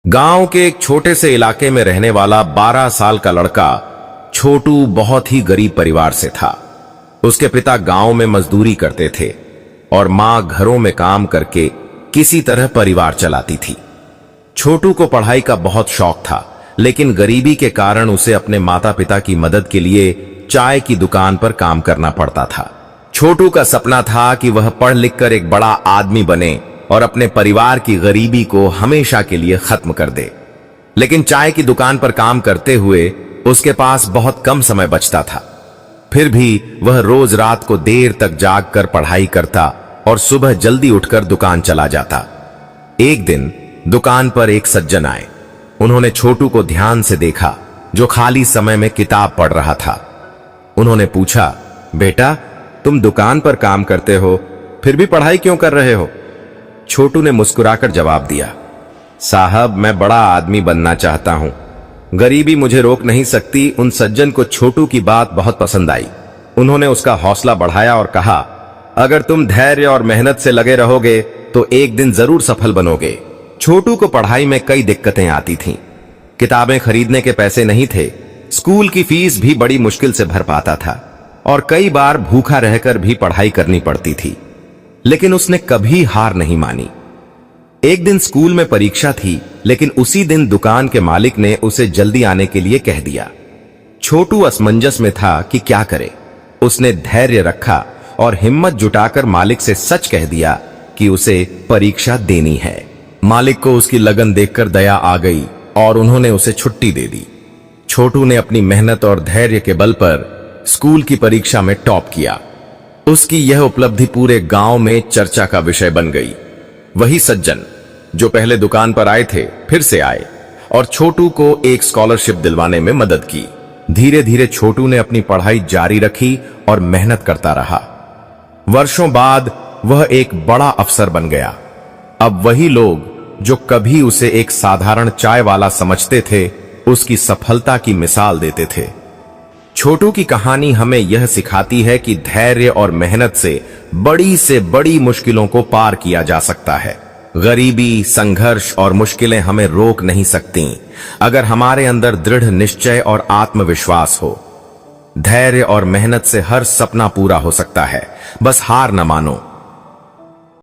गांव के एक छोटे से इलाके में रहने वाला 12 साल का लड़का छोटू बहुत ही गरीब परिवार से था। उसके पिता गांव में मजदूरी करते थे और मां घरों में काम करके किसी तरह परिवार चलाती थी। छोटू को पढ़ाई का बहुत शौक था, लेकिन गरीबी के कारण उसे अपने माता पिता की मदद के लिए चाय की दुकान पर काम करना पड़ता था। छोटू का सपना था कि वह पढ़ लिख कर एक बड़ा आदमी बने और अपने परिवार की गरीबी को हमेशा के लिए खत्म कर दे। लेकिन चाय की दुकान पर काम करते हुए उसके पास बहुत कम समय बचता था। फिर भी वह रोज रात को देर तक जाग कर पढ़ाई करता और सुबह जल्दी उठकर दुकान चला जाता। एक दिन दुकान पर एक सज्जन आए। उन्होंने छोटू को ध्यान से देखा, जो खाली समय में किताब पढ़ रहा था। उन्होंने पूछा, बेटा, तुम दुकान पर काम करते हो, फिर भी पढ़ाई क्यों कर रहे हो? छोटू ने मुस्कुराकर जवाब दिया, साहब, मैं बड़ा आदमी बनना चाहता हूं। गरीबी मुझे रोक नहीं सकती। उन सज्जन को छोटू की बात बहुत पसंद आई। उन्होंने उसका हौसला बढ़ाया और कहा, अगर तुम धैर्य और मेहनत से लगे रहोगे तो एक दिन जरूर सफल बनोगे। छोटू को पढ़ाई में कई दिक्कतें आती थीं। किताबें खरीदने के पैसे नहीं थे, स्कूल की फीस भी बड़ी मुश्किल से भर पाता था और कई बार भूखा रहकर भी पढ़ाई करनी पड़ती थी। लेकिन उसने कभी हार नहीं मानी। एक दिन स्कूल में परीक्षा थी, लेकिन उसी दिन दुकान के मालिक ने उसे जल्दी आने के लिए कह दिया। छोटू असमंजस में था कि क्या करे। उसने धैर्य रखा और हिम्मत जुटाकर मालिक से सच कह दिया कि उसे परीक्षा देनी है। मालिक को उसकी लगन देखकर दया आ गई और उन्होंने उसे छुट्टी दे दी। छोटू ने अपनी मेहनत और धैर्य के बल पर स्कूल की परीक्षा में टॉप किया। उसकी यह उपलब्धि पूरे गांव में चर्चा का विषय बन गई। वही सज्जन जो पहले दुकान पर आए थे फिर से आए और छोटू को एक स्कॉलरशिप दिलवाने में मदद की। धीरे धीरे छोटू ने अपनी पढ़ाई जारी रखी और मेहनत करता रहा। वर्षों बाद वह एक बड़ा अफसर बन गया। अब वही लोग जो कभी उसे एक साधारण चाय वाला समझते थे, उसकी सफलता की मिसाल देते थे। छोटू की कहानी हमें यह सिखाती है कि धैर्य और मेहनत से बड़ी मुश्किलों को पार किया जा सकता है। गरीबी, संघर्ष और मुश्किलें हमें रोक नहीं सकती, अगर हमारे अंदर दृढ़ निश्चय और आत्मविश्वास हो। धैर्य और मेहनत से हर सपना पूरा हो सकता है, बस हार न मानो।